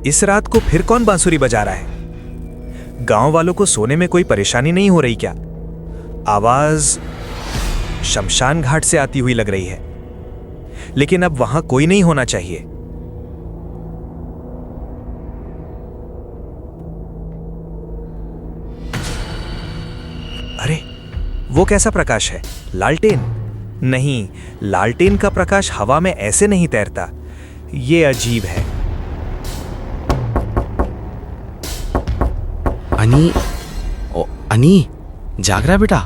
इस रात को फिर कौन बांसुरी बजा रहा है? गांव वालों को सोने में कोई परेशानी नहीं हो रही क्या? आवाज शमशान घाट से आती हुई लग रही है, लेकिन अब वहां कोई नहीं होना चाहिए। अरे, वो कैसा प्रकाश है? लालटेन? नहीं, लालटेन का प्रकाश हवा में ऐसे नहीं तैरता। ये अजीब है। अनी, अनी, जाग रहा है बेटा?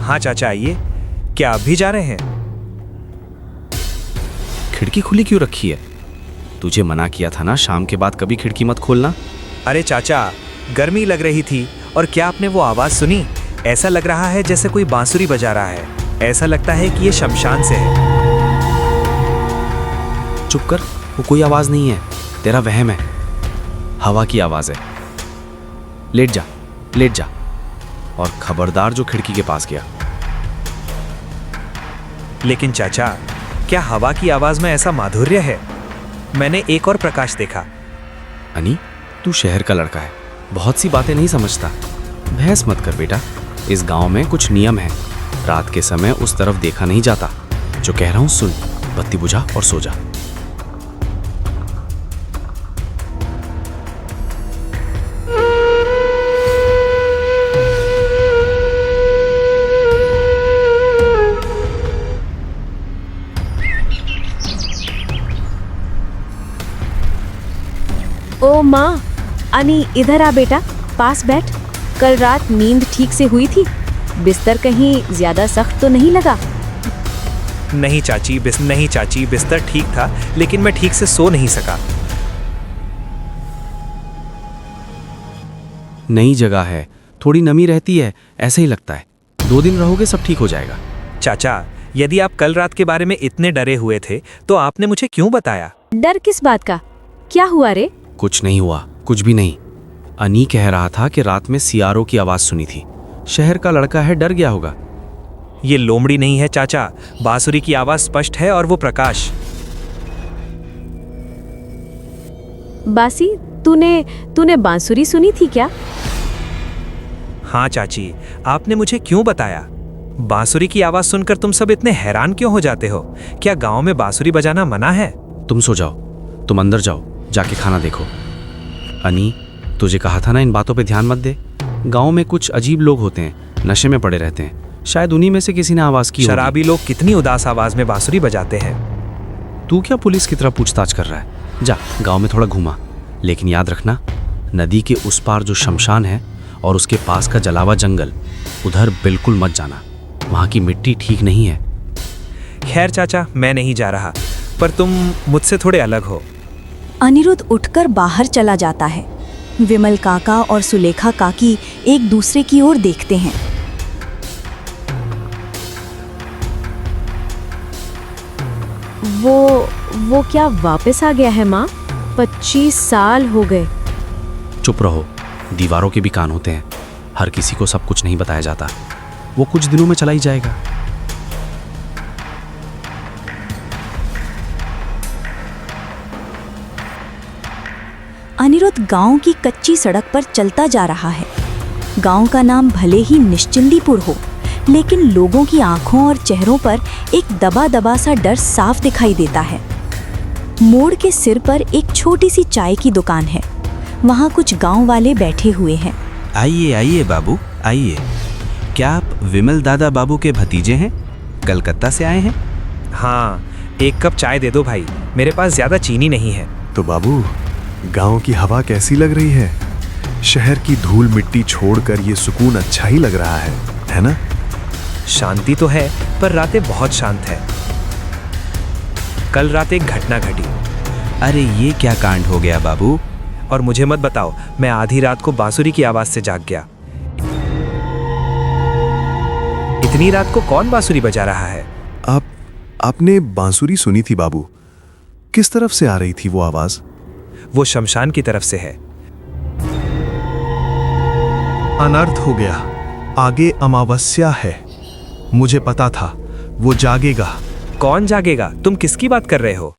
हाँ चाचा, आइए। क्या आप भी जा रहे हैं? खिड़की खुली क्यों रखी है? तुझे मना किया था ना शाम के बाद कभी खिड़की मत खोलना। अरे चाचा, गर्मी लग रही थी। और क्या आपने वो आवाज सुनी? ऐसा लग रहा है जैसे कोई बांसुरी बजा रहा है। ऐसा लगता है कि ये शमशान से है। चुप कर, वो कोई आवाज नहीं है, तेरा वहम है। हवा की आवाज है। लेट जा, लेट जा, और खबरदार जो खिड़की के पास गया। लेकिन चाचा, क्या हवा की आवाज में ऐसा माधुर्य है? मैंने एक और प्रकाश देखा। अनी, तू शहर का लड़का है, बहुत सी बातें नहीं समझता। बहस मत कर बेटा। इस गांव में कुछ नियम है। रात के समय उस तरफ देखा नहीं जाता। जो कह रहा हूं सुन, बत्ती बुझा और सो जा। ओ माँ, अनी इधर आ बेटा, पास बैठ। कल रात नींद ठीक से हुई थी? बिस्तर कहीं ज्यादा सख्त तो नहीं लगा? नहीं चाची, बिस्तर ठीक था, लेकिन मैं ठीक से सो नहीं सका। नई जगह है, थोड़ी नमी रहती है, ऐसे ही लगता है। 2 दिन रहोगे सब ठीक हो जाएगा। चाचा, यदि आप कल रात के बारे में इतने डरे हुए थे तो आपने मुझे क्यों बताया? डर किस बात का? क्या हुआ रे? कुछ नहीं हुआ, कुछ भी नहीं। अनी कह रहा था कि रात में सियारों की आवाज सुनी थी। शहर का लड़का है, डर गया होगा। ये लोमड़ी नहीं है चाचा, बांसुरी की आवाज स्पष्ट है। और वो प्रकाश। बासी, तूने बांसुरी सुनी थी क्या? हाँ चाची, आपने मुझे क्यों बताया? बांसुरी की आवाज सुनकर तुम सब इतने हैरान क्यों हो जाते हो? क्या गांव में बांसुरी बजाना मना है? तुम सो जाओ, तुम अंदर जाओ, जाके खाना देखो। अनी, तुझे कहा था ना इन बातों पे ध्यान मत दे। गांव में कुछ अजीब लोग होते हैं, नशे में पड़े रहते हैं। शायद उन्हीं में से किसी ने आवाज की होगी। शराबी लोग कितनी उदास आवाज में बांसुरी बजाते हैं। तू क्या पुलिस की तरह पूछताछ कर रहा है? जा, गांव में थोड़ा घूमा, लेकिन याद रखना, नदी के उस पार जो शमशान है और उसके पास का जलावा जंगल, उधर बिल्कुल मत जाना। वहां की मिट्टी ठीक नहीं है। खैर चाचा, मैं नहीं जा रहा, पर तुम मुझसे थोड़े अलग हो। अनिरुद्ध उठकर बाहर चला जाता है। विमल काका और सुलेखा काकी एक दूसरे की ओर देखते हैं। वो क्या वापस आ गया है माँ? 25 साल हो गए। चुप रहो, दीवारों के भी कान होते हैं। हर किसी को सब कुछ नहीं बताया जाता। वो कुछ दिनों में चला ही जाएगा। अनिरुद्ध गांव की कच्ची सड़क पर चलता जा रहा है। गांव का नाम भले ही निश्चिंदीपुर हो, लेकिन लोगों की आंखों और चेहरों पर एक दबा दबा सा डर साफ दिखाई देता है। मोड़ के सिर पर एक छोटी सी चाय की दुकान है। वहां कुछ गांव वाले बैठे हुए हैं। आइए आइए बाबू, आइए। क्या आप विमल दादा बाबू के भतीजे हैं? कलकत्ता से आए हैं? हाँ, एक कप चाय दे दो भाई, मेरे पास ज्यादा चीनी नहीं है। तो बाबू, गांव की हवा कैसी लग रही है? शहर की धूल मिट्टी छोड़कर ये सुकून अच्छा ही लग रहा है ना? शांति तो है, पर रातें बहुत शांत है। कल रात एक घटना घटी। अरे ये क्या कांड हो गया बाबू? और मुझे मत बताओ, मैं आधी रात को बांसुरी की आवाज से जाग गया। इतनी रात को कौन बांसुरी बजा रहा है? आपने बांसुरी सुनी थी बाबू? किस तरफ से आ रही थी वो आवाज? वो शमशान की तरफ से है। अनर्थ हो गया, आगे अमावस्या है। मुझे पता था वो जागेगा, कौन जागेगा? तुम किसकी बात कर रहे हो?